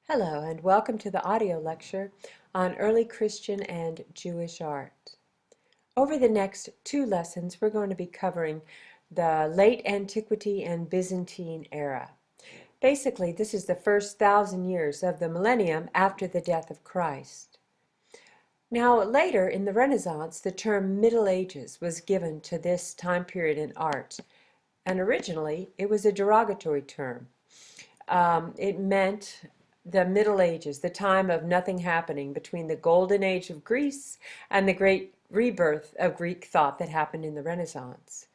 Hello, and welcome to the audio lecture on early Christian and Jewish art. Over the next two lessons, we're going to be covering the late antiquity and Byzantine era. Basically, this is the first 1,000 years of the millennium after the death of Christ. Now, later in the Renaissance, the term Middle Ages was given to this time period in art, and originally it was a derogatory term. It meant the Middle Ages, the time of nothing happening between the golden age of Greece and the great rebirth of Greek thought that happened in the Renaissance.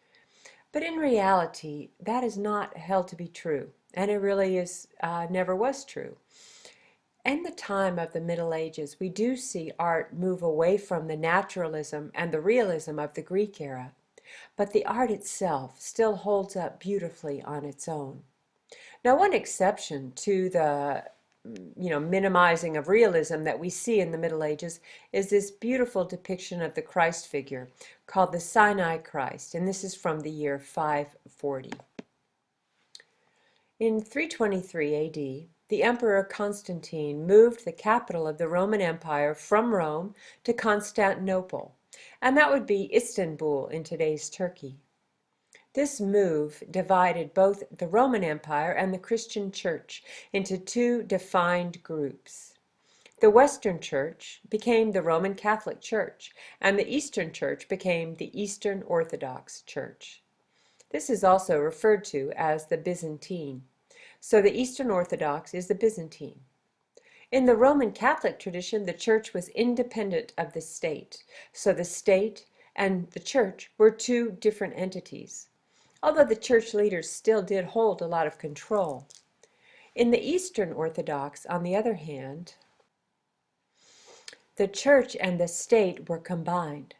But in reality, that is not held to be true, and it really never was true. In the time of the Middle Ages, we do see art move away from the naturalism and the realism of the Greek era, but the art itself still holds up beautifully on its own. Now, one exception to the minimizing of realism that we see in the Middle Ages is this beautiful depiction of the Christ figure called the Sinai Christ, and this is from the year 540. In 323 AD, the Emperor Constantine moved the capital of the Roman Empire from Rome to Constantinople, and that would be Istanbul in today's Turkey. This move divided both the Roman Empire and the Christian Church into two defined groups. The Western Church became the Roman Catholic Church, and the Eastern Church became the Eastern Orthodox Church. This is also referred to as the Byzantine. So the Eastern Orthodox is the Byzantine. In the Roman Catholic tradition, the church was independent of the state. So the state and the church were two different entities, although the church leaders still did hold a lot of control. In the Eastern Orthodox, on the other hand, the church and the state were combined,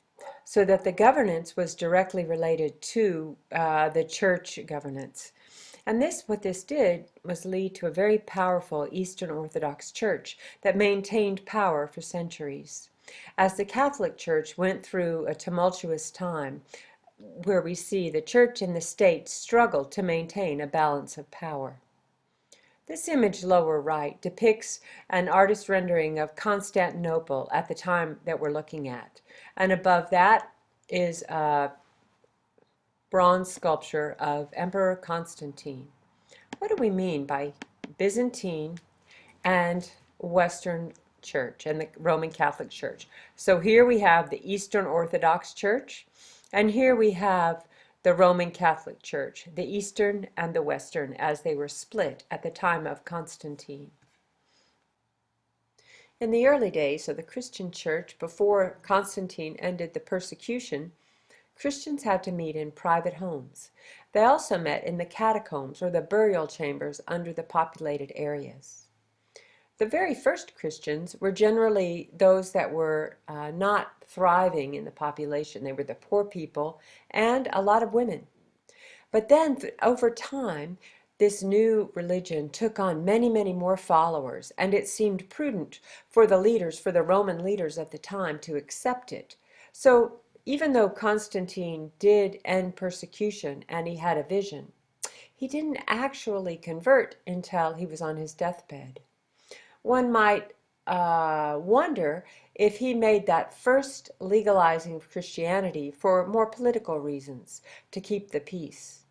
so that the governance was directly related to the church governance. And what this did was lead to a very powerful Eastern Orthodox Church that maintained power for centuries. As the Catholic Church went through a tumultuous time, where we see the church and the state struggle to maintain a balance of power. This image lower right depicts an artist rendering of Constantinople at the time that we're looking at. And above that is a bronze sculpture of Emperor Constantine. What do we mean by Byzantine and Western Church and the Roman Catholic Church? So here we have the Eastern Orthodox Church, and here we have the Roman Catholic Church, the Eastern and the Western, as they were split at the time of Constantine. In the early days of the Christian Church, before Constantine ended the persecution, Christians had to meet in private homes. They also met in the catacombs or the burial chambers under the populated areas. The very first Christians were generally those that were not thriving in the population. They were the poor people and a lot of women. But then over time, this new religion took on many, many more followers, and it seemed prudent for the leaders, for the Roman leaders of the time, to accept it. So even though Constantine did end persecution and he had a vision, he didn't actually convert until he was on his deathbed. One might wonder if he made that first legalizing of Christianity for more political reasons, to keep the peace.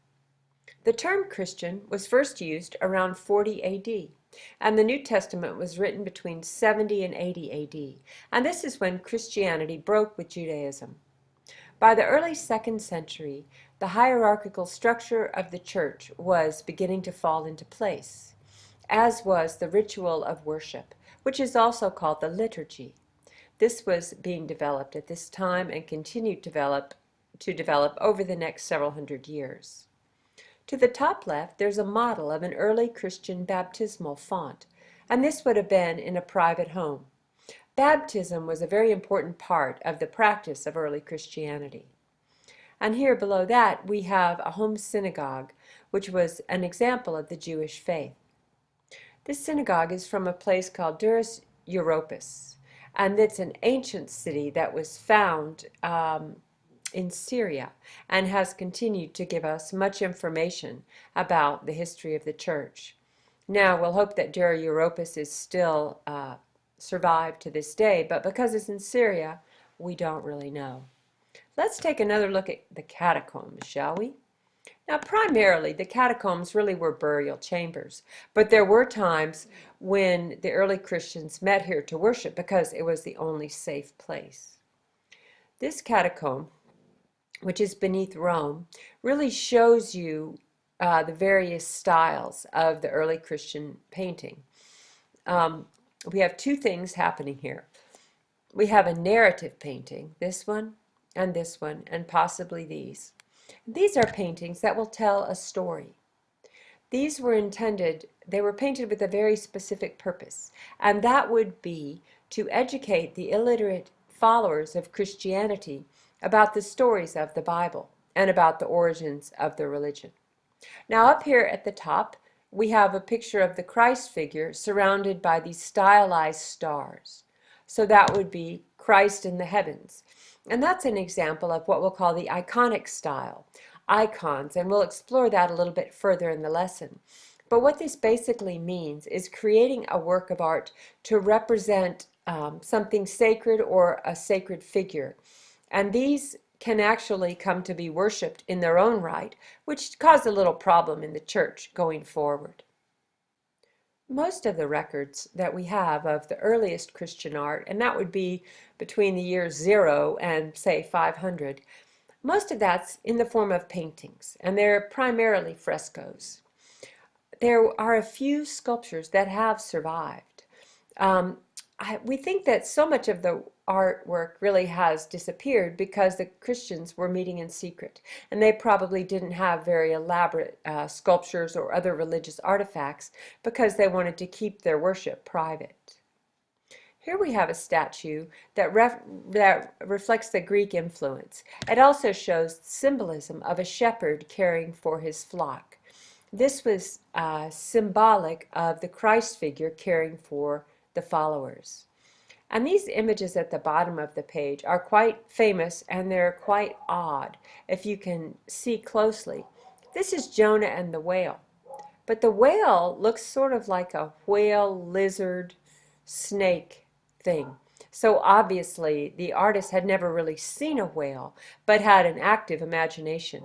The term Christian was first used around 40 AD, and the New Testament was written between 70 and 80 AD, and this is when Christianity broke with Judaism. By the early 2nd century, the hierarchical structure of the church was beginning to fall into place, as was the ritual of worship, which is also called the liturgy. This was being developed at this time and continued to develop over the next several hundred years. To the top left, there's a model of an early Christian baptismal font, and this would have been in a private home. Baptism was a very important part of the practice of early Christianity. And here below that we have a home synagogue, which was an example of the Jewish faith. This synagogue is from a place called Durrës Europos, and it's an ancient city that was found in Syria and has continued to give us much information about the history of the church. Now, we'll hope that Dura Europos is still survived to this day, but because it's in Syria, we don't really know. Let's take another look at the catacombs, shall we? Now, primarily, the catacombs really were burial chambers, but there were times when the early Christians met here to worship because it was the only safe place. This catacomb, which is beneath Rome, really shows you the various styles of the early Christian painting. We have two things happening here. We have a narrative painting, this one, and possibly these. These are paintings that will tell a story. These were intended, they were painted with a very specific purpose, and that would be to educate the illiterate followers of Christianity about the stories of the Bible and about the origins of the religion. Now up here at the top, we have a picture of the Christ figure surrounded by these stylized stars. So that would be Christ in the heavens. And that's an example of what we'll call the iconic style, icons, and we'll explore that a little bit further in the lesson. But what this basically means is creating a work of art to represent something sacred or a sacred figure. And these can actually come to be worshipped in their own right, which caused a little problem in the church going forward. Most of the records that we have of the earliest Christian art, and that would be between the years 0 and say 500, most of that's in the form of paintings, and they're primarily frescoes. There are a few sculptures that have survived. We think that so much of the artwork really has disappeared because the Christians were meeting in secret, and they probably didn't have very elaborate sculptures or other religious artifacts because they wanted to keep their worship private. Here we have a statue that reflects the Greek influence. It also shows symbolism of a shepherd caring for his flock. This was symbolic of the Christ figure caring for the followers. And these images at the bottom of the page are quite famous, and they're quite odd if you can see closely. This is Jonah and the whale. But the whale looks sort of like a whale, lizard, snake thing. So obviously the artist had never really seen a whale, but had an active imagination.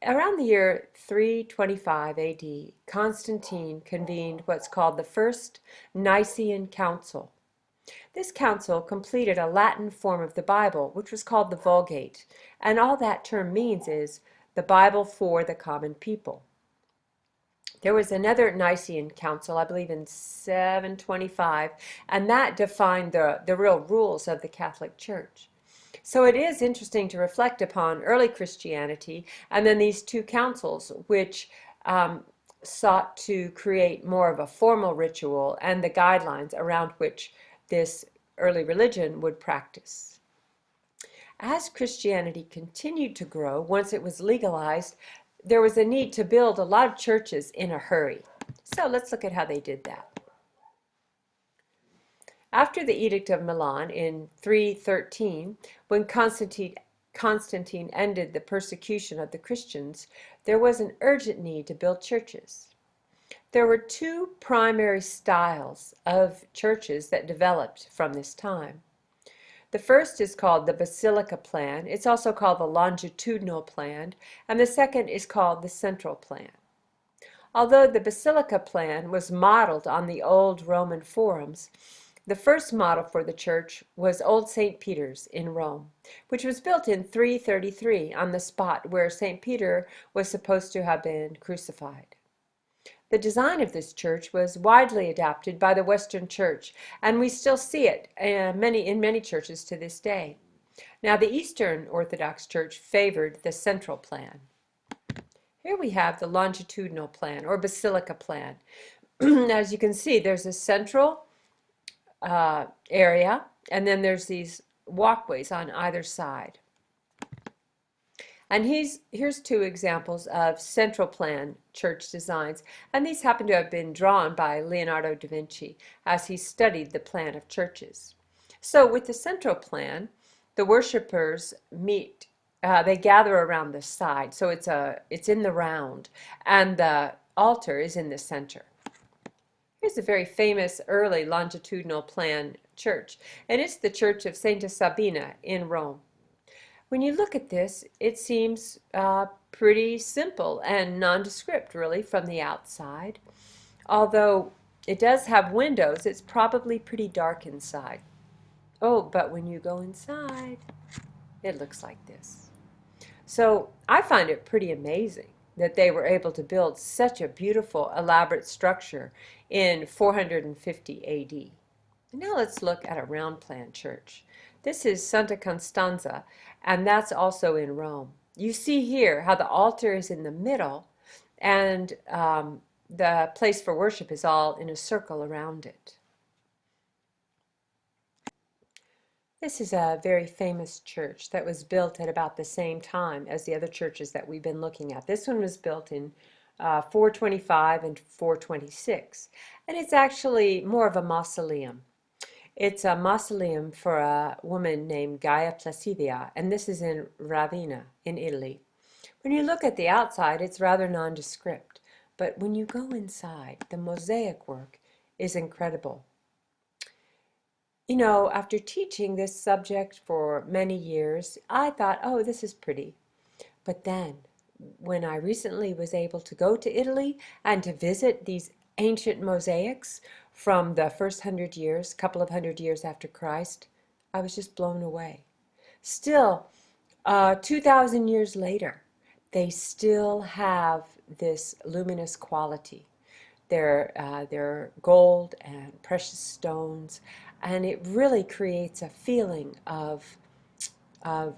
Around the year 325 AD, Constantine convened what's called the First Nicene Council. This council completed a Latin form of the Bible, which was called the Vulgate, and all that term means is the Bible for the common people. There was another Nicene Council, I believe in 725, and that defined the real rules of the Catholic Church. So it is interesting to reflect upon early Christianity and then these two councils, which sought to create more of a formal ritual and the guidelines around which this early religion would practice. As Christianity continued to grow, once it was legalized, there was a need to build a lot of churches in a hurry. So let's look at how they did that. After the Edict of Milan in 313, when Constantine ended the persecution of the Christians, there was an urgent need to build churches. There were two primary styles of churches that developed from this time. The first is called the Basilica plan. It's also called the longitudinal plan, and the second is called the central plan. Although the Basilica plan was modeled on the old Roman forums, the first model for the church was Old St. Peter's in Rome, which was built in 333 on the spot where St. Peter was supposed to have been crucified. The design of this church was widely adapted by the Western Church, and we still see it in many churches to this day. Now, the Eastern Orthodox Church favored the central plan. Here we have the longitudinal plan, or Basilica plan. As you can see, there's a central area, and then there's these walkways on either side. And here's two examples of central plan church designs, and these happen to have been drawn by Leonardo da Vinci as he studied the plan of churches. So with the central plan, the worshipers meet, they gather around the side, so it's in the round, and the altar is in the center. Here's a very famous early longitudinal plan church, and it's the Church of Santa Sabina in Rome. When you look at this, it seems pretty simple and nondescript, really, from the outside. Although it does have windows, it's probably pretty dark inside. Oh, but when you go inside, it looks like this. So I find it pretty amazing that they were able to build such a beautiful, elaborate structure in 450 AD. And now let's look at a round plan church. This is Santa Costanza, and that's also in Rome. You see here how the altar is in the middle, and the place for worship is all in a circle around it. This is a very famous church that was built at about the same time as the other churches that we've been looking at. This one was built in 425 and 426, and it's actually more of a mausoleum. It's a mausoleum for a woman named Gaia Placidia, and this is in Ravenna in Italy. When you look at the outside, it's rather nondescript, but when you go inside, the mosaic work is incredible. You know, after teaching this subject for many years, I thought, oh, this is pretty. But then, when I recently was able to go to Italy and to visit these ancient mosaics from the first 100 years, couple of 100 years after Christ, I was just blown away. Still, 2,000 years later, they still have this luminous quality. They're gold and precious stones, and it really creates a feeling of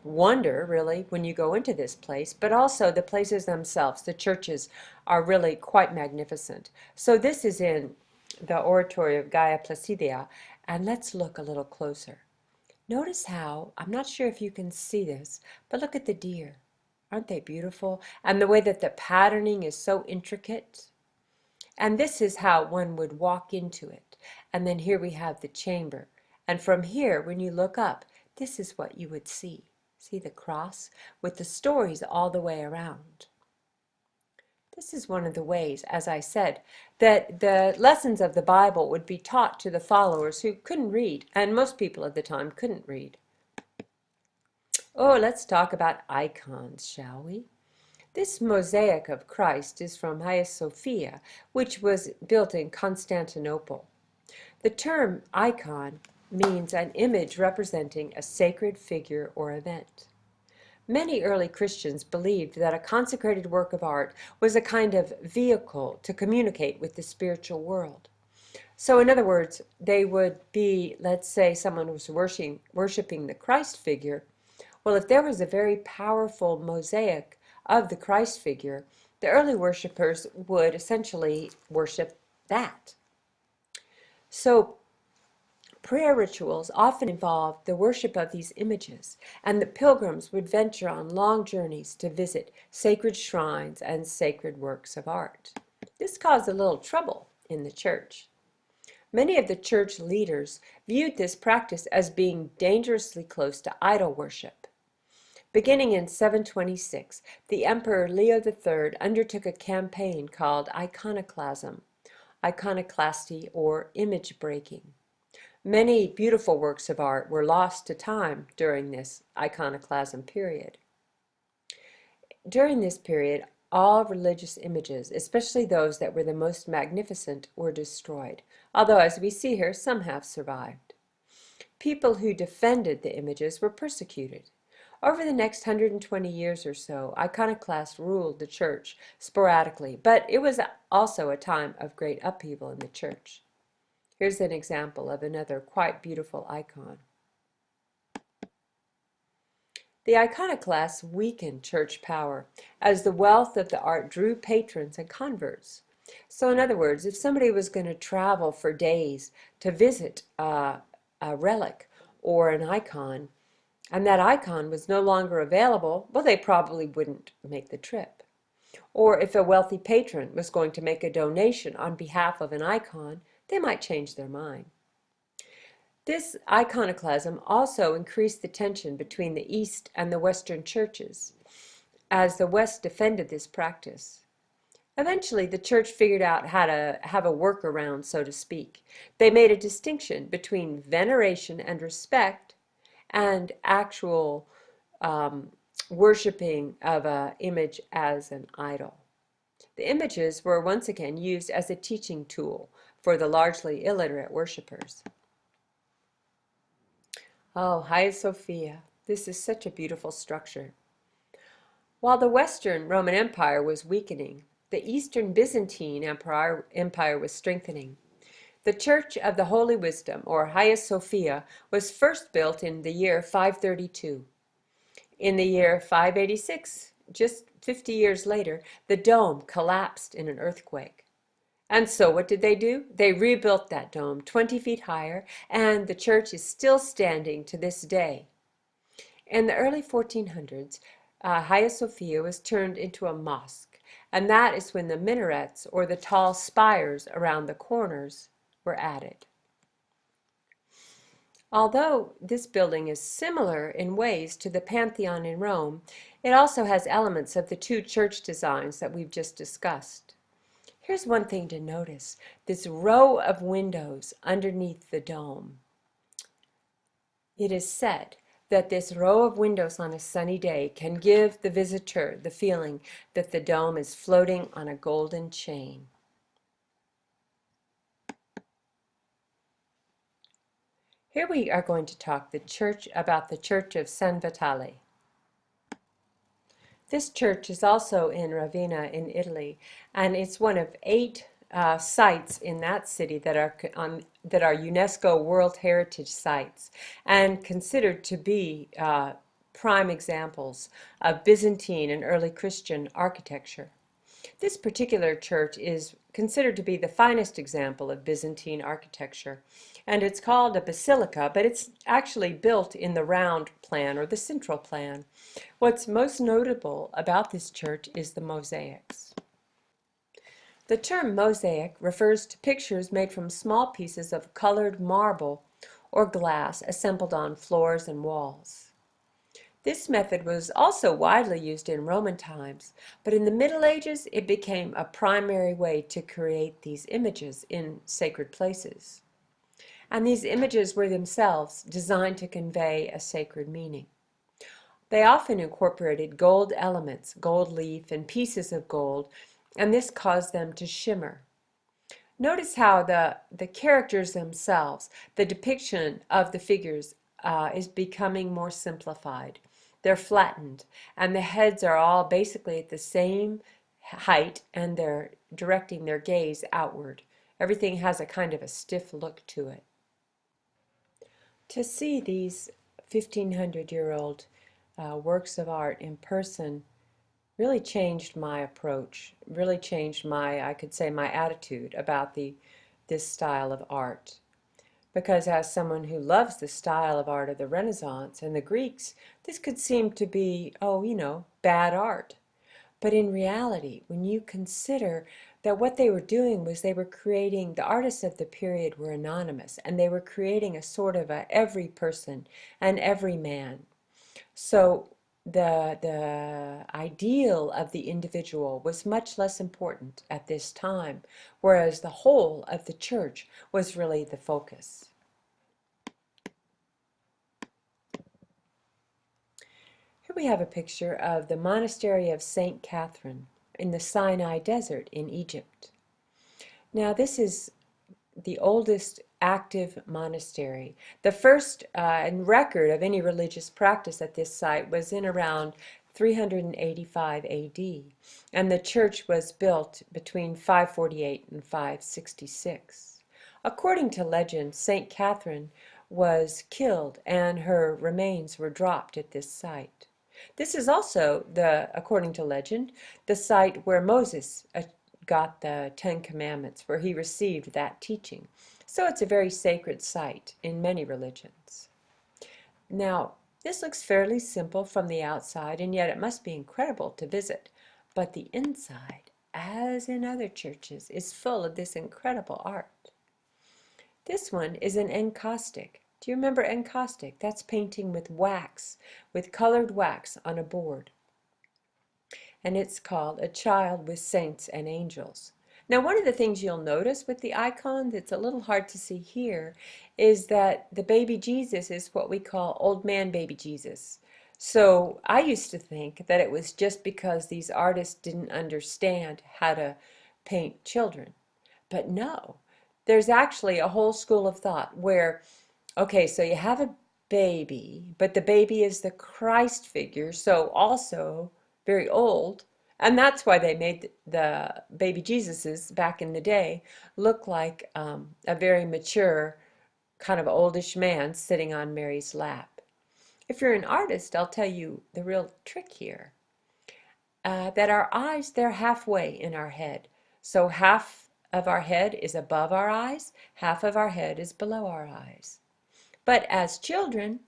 wonder, really, when you go into this place, but also the places themselves, the churches, are really quite magnificent. So this is in the oratory of Gaia Placidia, and let's look a little closer. Notice how, I'm not sure if you can see this, but look at the deer. Aren't they beautiful? And the way that the patterning is so intricate. And this is how one would walk into it. And then here we have the chamber. And from here, when you look up, this is what you would see. See the cross with the stories all the way around. This is one of the ways, as I said, that the lessons of the Bible would be taught to the followers who couldn't read, and most people at the time couldn't read. Oh, let's talk about icons, shall we? This mosaic of Christ is from Hagia Sophia, which was built in Constantinople. The term icon means an image representing a sacred figure or event. Many early Christians believed that a consecrated work of art was a kind of vehicle to communicate with the spiritual world. So in other words, they would be, let's say someone was worshiping the Christ figure. Well, if there was a very powerful mosaic of the Christ figure, the early worshipers would essentially worship that. So prayer rituals often involved the worship of these images, and the pilgrims would venture on long journeys to visit sacred shrines and sacred works of art. This caused a little trouble in the church. Many of the church leaders viewed this practice as being dangerously close to idol worship. Beginning in 726, the Emperor Leo III undertook a campaign called iconoclasm, iconoclasty, or image breaking. Many beautiful works of art were lost to time during this iconoclasm period. During this period, all religious images, especially those that were the most magnificent, were destroyed, although as we see here, some have survived. People who defended the images were persecuted. Over the next 120 years or so, iconoclasts ruled the church sporadically, but it was also a time of great upheaval in the church. Here's an example of another quite beautiful icon. The iconoclasts weakened church power as the wealth of the art drew patrons and converts. So in other words, if somebody was going to travel for days to visit a relic or an icon, and that icon was no longer available, well, they probably wouldn't make the trip. Or if a wealthy patron was going to make a donation on behalf of an icon, they might change their mind. This iconoclasm also increased the tension between the East and the Western churches, as the West defended this practice. Eventually, the church figured out how to have a workaround, so to speak. They made a distinction between veneration and respect and actual um, worshiping of an image as an idol. The images were once again used as a teaching tool for the largely illiterate worshippers. Oh, Hagia Sophia. This is such a beautiful structure. While the Western Roman Empire was weakening, the Eastern Byzantine Empire was strengthening. The Church of the Holy Wisdom, or Hagia Sophia, was first built in the year 532. In the year 586, just 50 years later, the dome collapsed in an earthquake. And so what did they do? They rebuilt that dome 20 feet higher, and the church is still standing to this day. In the early 1400s, Hagia Sophia was turned into a mosque, and that is when the minarets, or the tall spires around the corners, were added. Although this building is similar in ways to the Pantheon in Rome, it also has elements of the two church designs that we've just discussed. Here's one thing to notice, this row of windows underneath the dome. It is said that this row of windows on a sunny day can give the visitor the feeling that the dome is floating on a golden chain. Here we are going to talk about the Church of San Vitale. This church is also in Ravenna in Italy, and it's one of 8 sites in that city that are UNESCO World Heritage Sites and considered to be prime examples of Byzantine and early Christian architecture. This particular church is considered to be the finest example of Byzantine architecture, and it's called a basilica, but it's actually built in the round plan or the central plan. What's most notable about this church is the mosaics. The term mosaic refers to pictures made from small pieces of colored marble or glass assembled on floors and walls. This method was also widely used in Roman times, but in the Middle Ages it became a primary way to create these images in sacred places. And these images were themselves designed to convey a sacred meaning. They often incorporated gold elements, gold leaf and pieces of gold, and this caused them to shimmer. Notice how the characters themselves, the depiction of the figures is becoming more simplified. They're flattened, and the heads are all basically at the same height, and they're directing their gaze outward. Everything has a kind of a stiff look to it. To see these 1500-year-old works of art in person really changed my approach, really changed I could say, my attitude about this style of art. Because as someone who loves the style of art of the Renaissance and the Greeks, this could seem to be, bad art. But in reality, when you consider that what they were doing was they were creating, the artists of the period were anonymous, and they were creating a sort of a every person and every man. So the ideal of the individual was much less important at this time, whereas the whole of the church was really the focus. Here we have a picture of the monastery of St. Catherine in the Sinai Desert in Egypt. Now this is the oldest active monastery. The first record of any religious practice at this site was in around 385 AD, and the church was built between 548 and 566. According to legend, St. Catherine was killed and her remains were dropped at this site. This is also, according to legend, the site where Moses got the Ten Commandments, where he received that teaching. So it's a very sacred site in many religions. Now, this looks fairly simple from the outside, and yet it must be incredible to visit. But the inside, as in other churches, is full of this incredible art. This one is an encaustic. Do you remember encaustic? That's painting with wax, with colored wax on a board. and it's called A Child with Saints and Angels. Now, one of the things you'll notice with the icon that's a little hard to see here is that the baby Jesus is what we call old man baby Jesus. So I used to think that it was just because these artists didn't understand how to paint children. But no, there's actually a whole school of thought where, okay, so you have a baby, but the baby is the Christ figure, so also very old. And that's why they made the baby Jesuses back in the day look like a very mature, kind of oldish man sitting on Mary's lap. If you're an artist, I'll tell you the real trick here. That our eyes, they're halfway in our head. So half of our head is above our eyes, half of our head is below our eyes. But as children,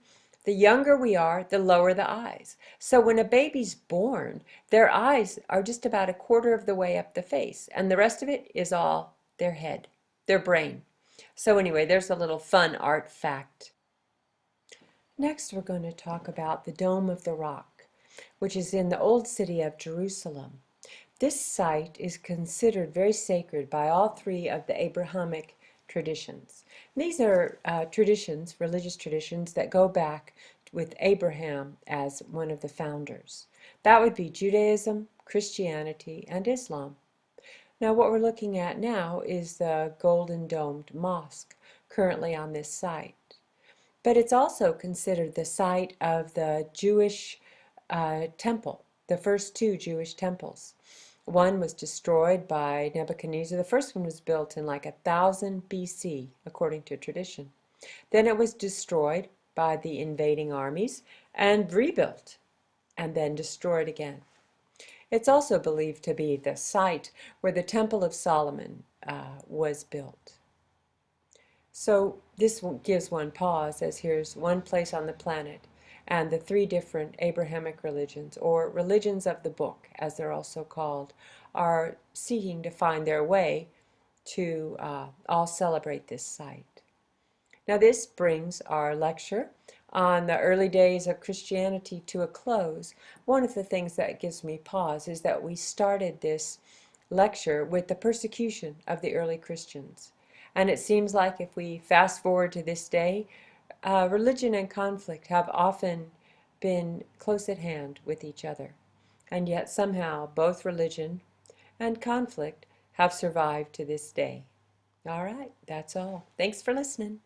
the younger we are, the lower the eyes. So when a baby's born, their eyes are just about a quarter of the way up the face, and the rest of it is all their head, their brain. So anyway, there's a little fun art fact. Next, we're going to talk about the Dome of the Rock, which is in the old city of Jerusalem. This site is considered very sacred by all three of the Abrahamic traditions. These are traditions, religious traditions, that go back with Abraham as one of the founders. That would be Judaism, Christianity, and Islam. Now, what we're looking at now is the Golden Domed Mosque, currently on this site. But it's also considered the site of the Jewish temple, the first two Jewish temples. One was destroyed by Nebuchadnezzar. The first one was built in like 1000 BC, according to tradition. Then it was destroyed by the invading armies and rebuilt, and then destroyed again. It's also believed to be the site where the Temple of Solomon was built. So this gives one pause, as here's one place on the planet, and the three different Abrahamic religions, or religions of the book, as they're also called, are seeking to find their way to all celebrate this site. Now this brings our lecture on the early days of Christianity to a close. One of the things that gives me pause is that we started this lecture with the persecution of the early Christians. And it seems like if we fast forward to this day, religion and conflict have often been close at hand with each other. And yet somehow both religion and conflict have survived to this day. All right, that's all. Thanks for listening.